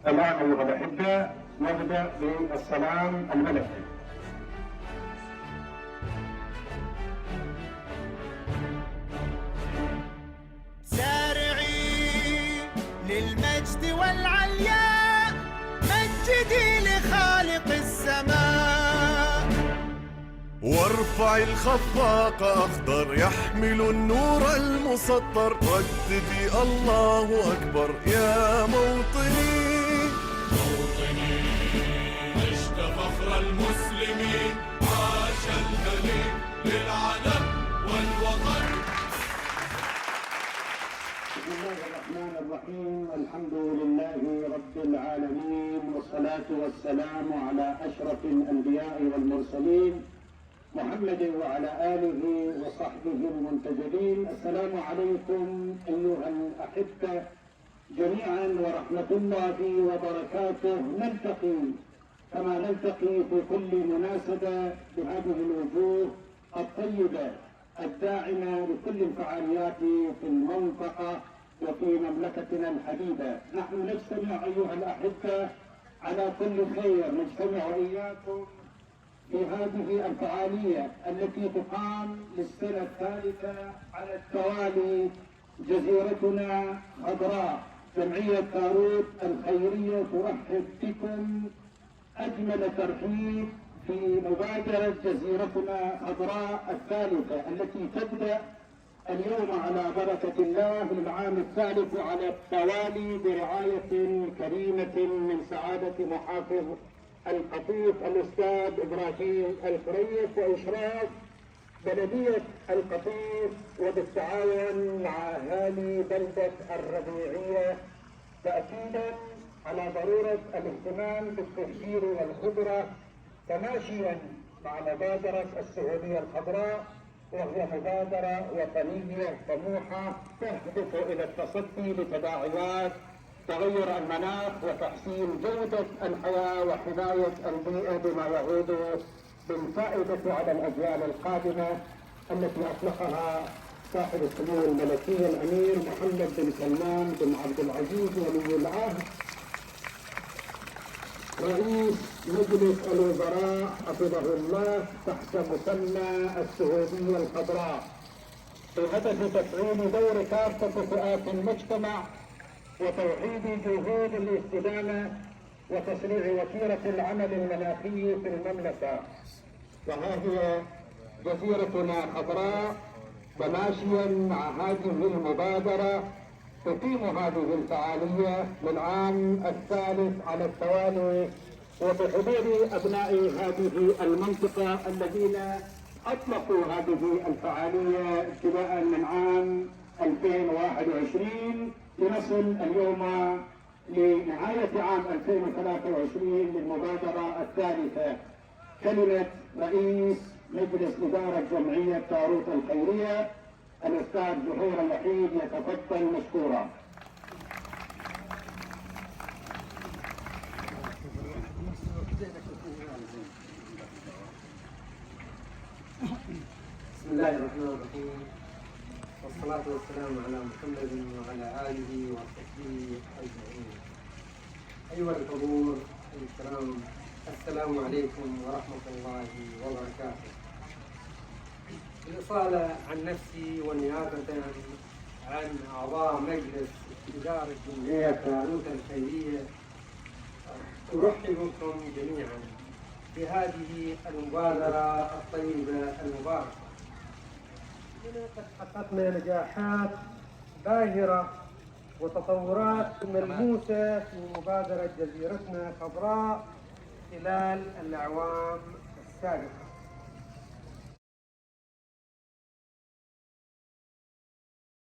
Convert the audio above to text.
الآن أيها الأحبة نبدأ بالسلام الملكي. سارعي للمجد والعلياء، مجدي لخالق السماء. وارفع الخفاق أخضر يحمل النور المسطر، رددي الله أكبر يا موطني. موطني عشت فخر المسلمين، عاش الملك للعلم والوطن. بسم الله الرحمن الرحيم، الحمد لله رب العالمين، والصلاة والسلام على أشرف الأنبياء والمرسلين محمد وعلى آله وصحبه المنتجبين. السلام عليكم أيها الأحبة جميعا ورحمة الله وبركاته. نلتقي كما نلتقي في كل مناسبة بهذه الوجوه الطيبة الداعمة لكل الفعاليات في المنطقة وفي مملكتنا الحبيبة. نحن نجتمع أيها الأحبة على كل خير، نجتمع إياكم في هذه الفعالية التي تقام للسنة الثالثة على التوالي. جزيرتنا خضراء، جمعية تاروت الخيرية ترحب بكم أجمل ترحيب في مبادرة جزيرتنا خضراء الثالثة التي تبدأ اليوم على بركة الله للعام الثالث على التوالي برعاية كريمة من سعادة محافظ القطيف الأستاذ إبراهيم الكريف، وإشراف بلدية القطيف وبالتعاون مع أهالي بلدة الربيعية، تأكيدا على ضرورة الاهتمام بالتشجير والخضرة تماشيا مع مبادرة السعودية الخضراء، وهي مبادرة وطنية طموحة تهدف إلى التصدي لتداعيات تغير المناخ وتحسين جودة الحياة وحماية البيئة بما يعود بالفائدة على الأجيال القادمة، التي أطلقها صاحب السمو الملكي الأمير محمد بن سلمان بن عبد العزيز ولي العهد رئيس مجلس الوزراء حفظه الله تحت مسمى السعودية الخضراء، بهدف تفعيل دور كافة فئات المجتمع وتوحيد جهود الاستدامة وتسريع وتيرة العمل المناخي في المملكة. وها هي جزيرتنا خضراء تماشيا مع هذه المبادرة تقيم هذه الفعالية للعام الثالث على التوالي، وبحضور أبناء هذه المنطقة الذين أطلقوا هذه الفعالية ابتداء من عام 2021 لنصل اليوم لنهاية عام 2023 للمبادرة الثالثة. كلمة رئيس مجلس إدارة جمعية تاروت الخيرية الأستاذ زهير الوحيد يتفضل مشكورا. بسم الله الرحمن الرحيم، والصلاة والسلام على محمد وعلى آله وصحبه أجمعين. أيها الحضور الكرام، السلام عليكم ورحمة الله وبركاته. بالإصالة عن نفسي ونيابة عن أعضاء مجلس إدارة جمعية تاروت الخيرية، أرحب بكم جميعا بهذه المبادرة الطيبة المباركة. قد حققنا نجاحات باهرة وتطورات ملموسة في مبادرة جزيرتنا خضراء خلال الأعوام السابقة.